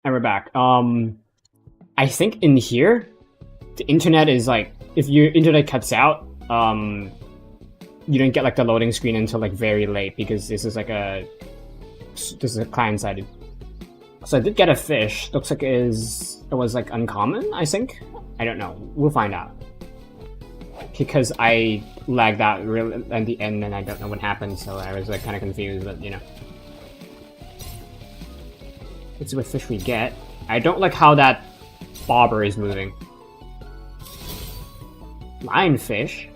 And we're back. I think in here, the internet is like, if your internet cuts out, you don't get like the loading screen until like very late because this is a client-sided. So I did get a fish. Looks like it was like uncommon, I think. I don't know. We'll find out. Because I lagged out really at the end and I don't know what happened, so I was like kind of confused, but you know. Let's see what fish we get. I don't like how that bobber is moving. Lionfish,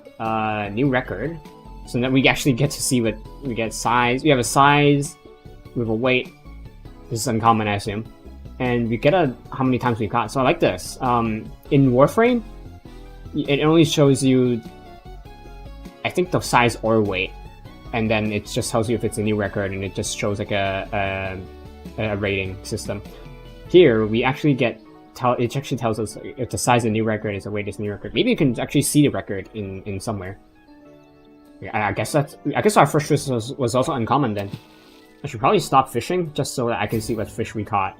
new record. So that we actually get to see what we get. Size. We have a size. We have a weight. This is uncommon, I assume. And we get how many times we caught. So I like this. In Warframe, it only shows you, I think, the size or weight, and then it just tells you if it's a new record, and it just shows like a rating system. Here, we actually get it actually tells us if the size of the new record is a weight is a new record. Maybe you can actually see the record in somewhere. Yeah, I guess our first fish was also uncommon then. I should probably stop fishing just so that I can see what fish we caught.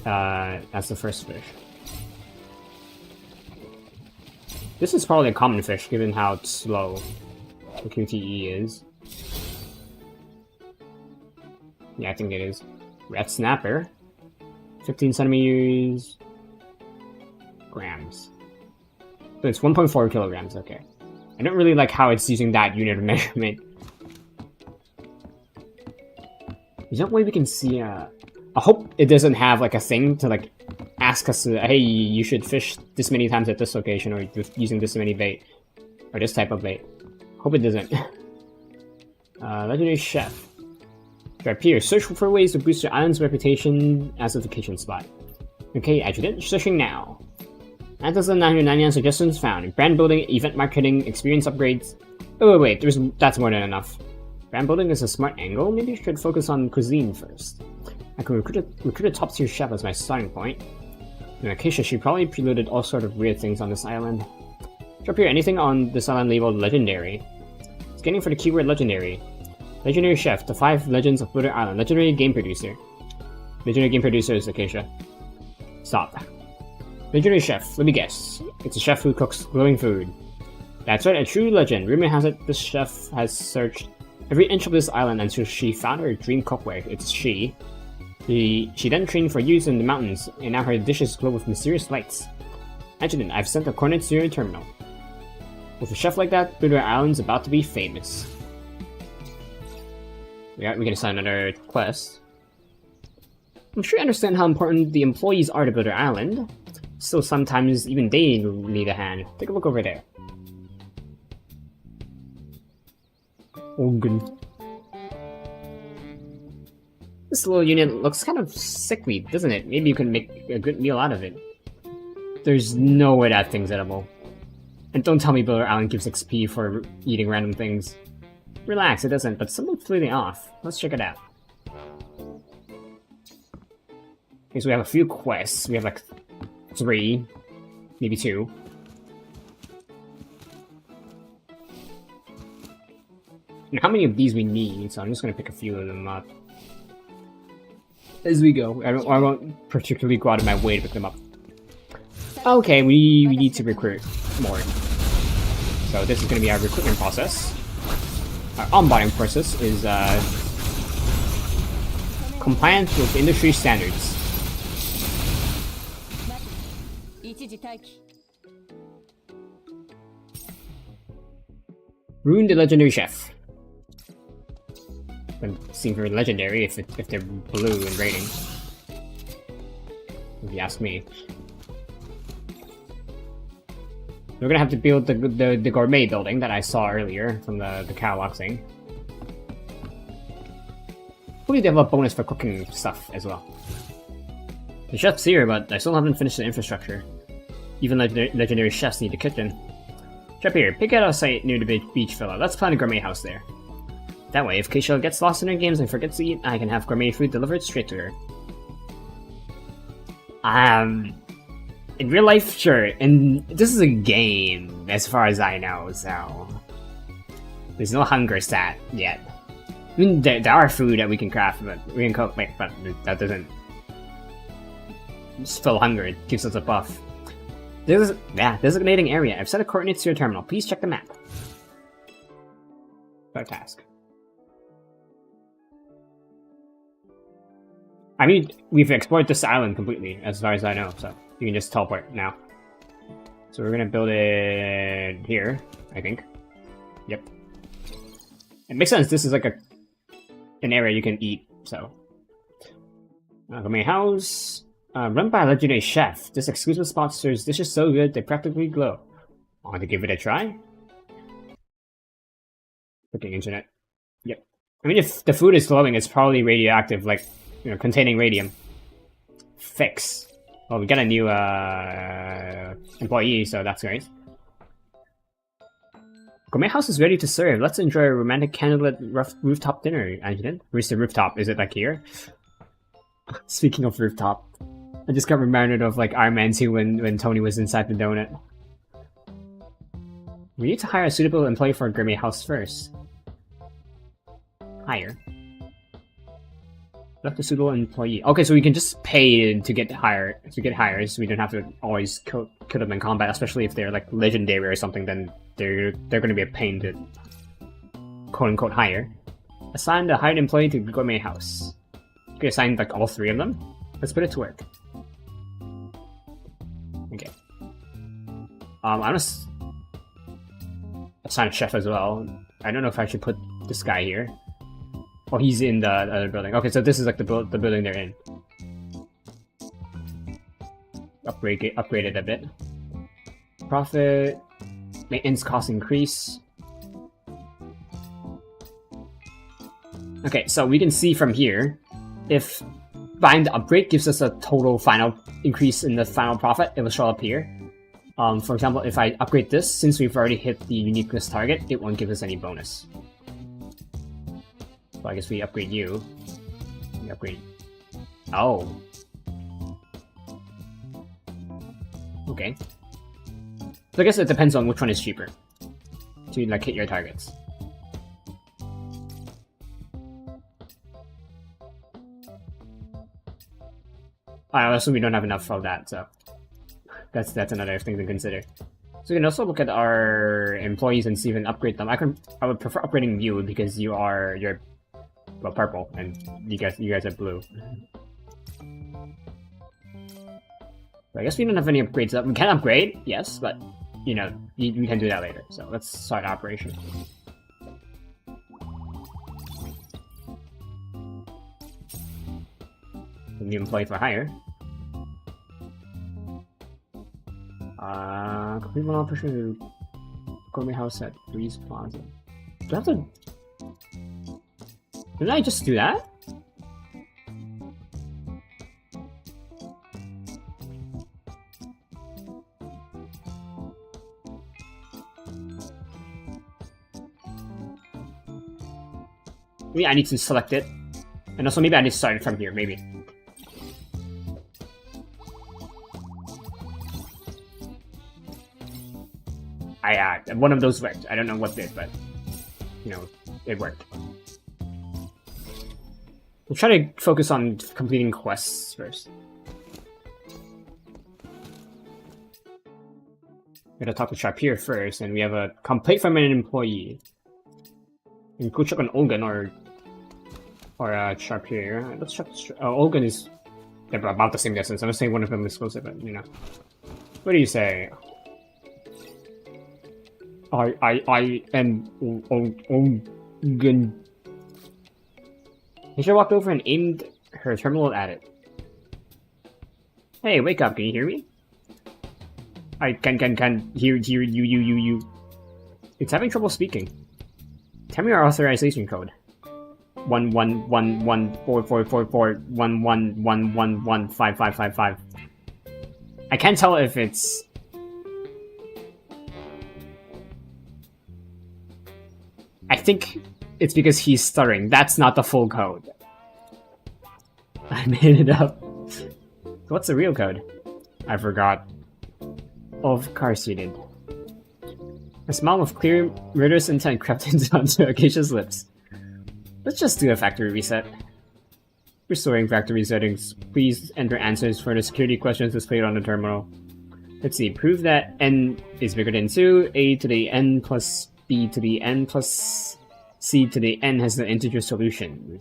As the first fish. This is probably a common fish given how slow the QTE is. Yeah, I think it is. Red snapper. 15 centimeters. Grams. So it's 1.4 kilograms, okay. I don't really like how it's using that unit of measurement. Is there a way we can see I hope it doesn't have like a thing to like ask us to, hey, you should fish this many times at this location or using this many bait. Or this type of bait. Hope it doesn't. Legendary Chef. Right here, search for ways to boost your island's reputation as a vacation spot. Okay, Adjutant, searching now. 9,999 suggestions found. Brand building, event marketing, experience upgrades. Oh wait, that's more than enough. Brand building is a smart angle. Maybe you should focus on cuisine first. I can recruit a top-tier chef as my starting point. In that case, she probably preluded all sort of weird things on this island. Drop here anything on this island labeled legendary. Scanning for the keyword legendary. Legendary Chef, the 5 legends of Blitter Island. Legendary Game Producer. Legendary Game Producer is Acacia. Stop. Legendary Chef, let me guess. It's a chef who cooks glowing food. That's right, a true legend. Rumor has it this chef has searched every inch of this island until she found her dream cookware. It's she. She then trained for use in the mountains, and now her dishes glow with mysterious lights. Adjutant, I've sent the coordinates to your terminal. With a chef like that, Blitter Island's about to be famous. We can assign another quest. I'm sure you understand how important the employees are to Blitter Island. Still, sometimes even they need a hand. Take a look over there. Oh, good. This little unit looks kind of sickly, doesn't it? Maybe you can make a good meal out of it. There's no way that thing's edible. And don't tell me Blitter Island gives XP for eating random things. Relax, it doesn't, but something's fleeting off. Let's check it out. Okay, so we have a few quests. We have like 3, maybe 2. And how many of these we need, so I'm just gonna pick a few of them up. As we go. I won't particularly go out of my way to pick them up. Okay, we need to recruit more. So this is gonna be our recruitment process. Our onboarding process is compliant with industry standards. Ruin the legendary chef. Doesn't seem very legendary if they're blue in rating. If you ask me. We're gonna have to build the gourmet building that I saw earlier from the catalog thing. Hopefully they have a bonus for cooking stuff as well. The chef's here, but I still haven't finished the infrastructure. Even legendary chefs need a kitchen. Chef here, pick out a site near the beach villa. Let's plan a gourmet house there. That way, if Keisha gets lost in her games and forgets to eat, I can have gourmet food delivered straight to her. In real life, sure. And this is a game, as far as I know, so there's no hunger stat yet. I mean, there are food that we can craft, but we can cook, but that doesn't Just fill 100 gives us a buff. Designating area. I've set the coordinates to your terminal. Please check the map. Our task. I mean, we've explored this island completely, as far as I know, so you can just teleport now. So we're gonna build it here, I think. Yep. It makes sense. This is like an area you can eat, so. Gourmet house. Run by a legendary chef. This exclusive spot serves dishes so good they practically glow. Want to give it a try? Cooking internet. Yep. I mean, if the food is glowing, it's probably radioactive, like, you know, containing radium. Fix. Well, we got a new employee, so that's great. Gourmet house is ready to serve. Let's enjoy a romantic candlelit rooftop dinner, Adjutant. Where's the rooftop? Is it like here? Speaking of rooftop, I just got reminded of like Iron Man 2 when Tony was inside the donut. We need to hire a suitable employee for a gourmet house first. Hire. Select a suitable employee. Okay, so we can just pay to get hired. So we don't have to always kill them in combat, especially if they're like legendary or something. Then they're going to be a pain to quote unquote hire. Assign the hired employee to gourmet house. You can assign like all 3 of them. Let's put it to work. Okay. I'm gonna assign a chef as well. I don't know if I should put this guy here. Oh, he's in the other building. Okay, so this is like the building they're in. Upgraded a bit. Profit. Maintenance cost increase. Okay, so we can see from here, if buying the upgrade gives us a total final increase in the final profit, it will show up here. For example, if I upgrade this, since we've already hit the uniqueness target, it won't give us any bonus. So I guess we upgrade you. We upgrade. Oh. Okay. So I guess it depends on which one is cheaper to like hit your targets. I also we don't have enough of that, so that's another thing to consider. So we can also look at our employees and see if we can upgrade them. I would prefer upgrading you because you're well, purple, and you guys are blue. So I guess we don't have any upgrades up. We can upgrade, yes, but you know, we can do that later. So let's start operation. The new employee for hire. Complete one operation to Gourmet House at Breeze Plaza. Do I have to? Didn't I just do that? Maybe I need to select it. And also maybe I need to start it from here, maybe. One of those worked. I don't know what did, but you know, it worked. We'll try to focus on completing quests first. We gotta talk to Sharpier first, and we have a complaint from an employee. We can go check on Olgan or Sharpier. Let's check. Olgan is they're about the same distance. I'm gonna say one of them is closer, but you know. What do you say? I am Olgan. Nisha walked over and aimed her terminal at it. Hey, wake up! Can you hear me? I can hear you. It's having trouble speaking. Tell me your authorization code. 1111444411115555. I can't tell if it's. I think it's because he's stuttering. That's not the full code. I made it up. What's the real code? I forgot. Of course you did. A smile of clear, murderous intent crept onto Acacia's lips. Let's just do a factory reset. Restoring factory settings. Please enter answers for the security questions displayed on the terminal. Let's see. Prove that n is bigger than 2. A to the n plus b to the n plus c to the n has the integer solution.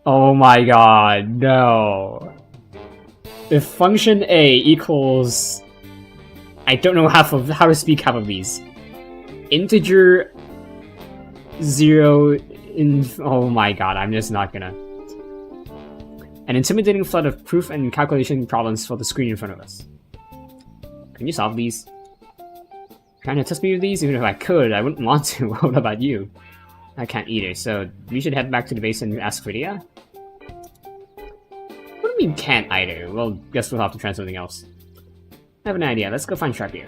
Oh my god, no. If function a equals... I don't know how to speak half of these. Integer 0 in... Oh my god, I'm just not gonna... An intimidating flood of proof and calculation problems for the screen in front of us. Can you solve these? Trying to test me with these? Even if I could, I wouldn't want to. What about you? I can't either, so we should head back to the base and ask Lydia. What do you mean can't either? Well, guess we'll have to try something else. I have an idea. Let's go find Sharpier.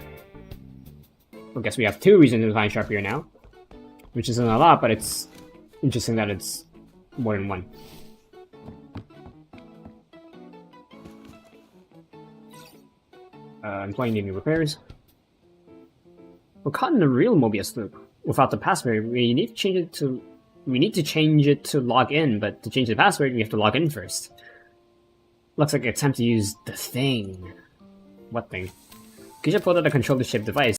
Well, guess we have 2 reasons to find Sharpier now. Which isn't a lot, but it's interesting that it's more than 1. Employee needing repairs. We're caught in the real Mobius loop. Without the password, we need to change it to log in, but to change the password, we have to log in first. Looks like it's time to use the thing. What thing? Kisha pulled out a control-to-ship device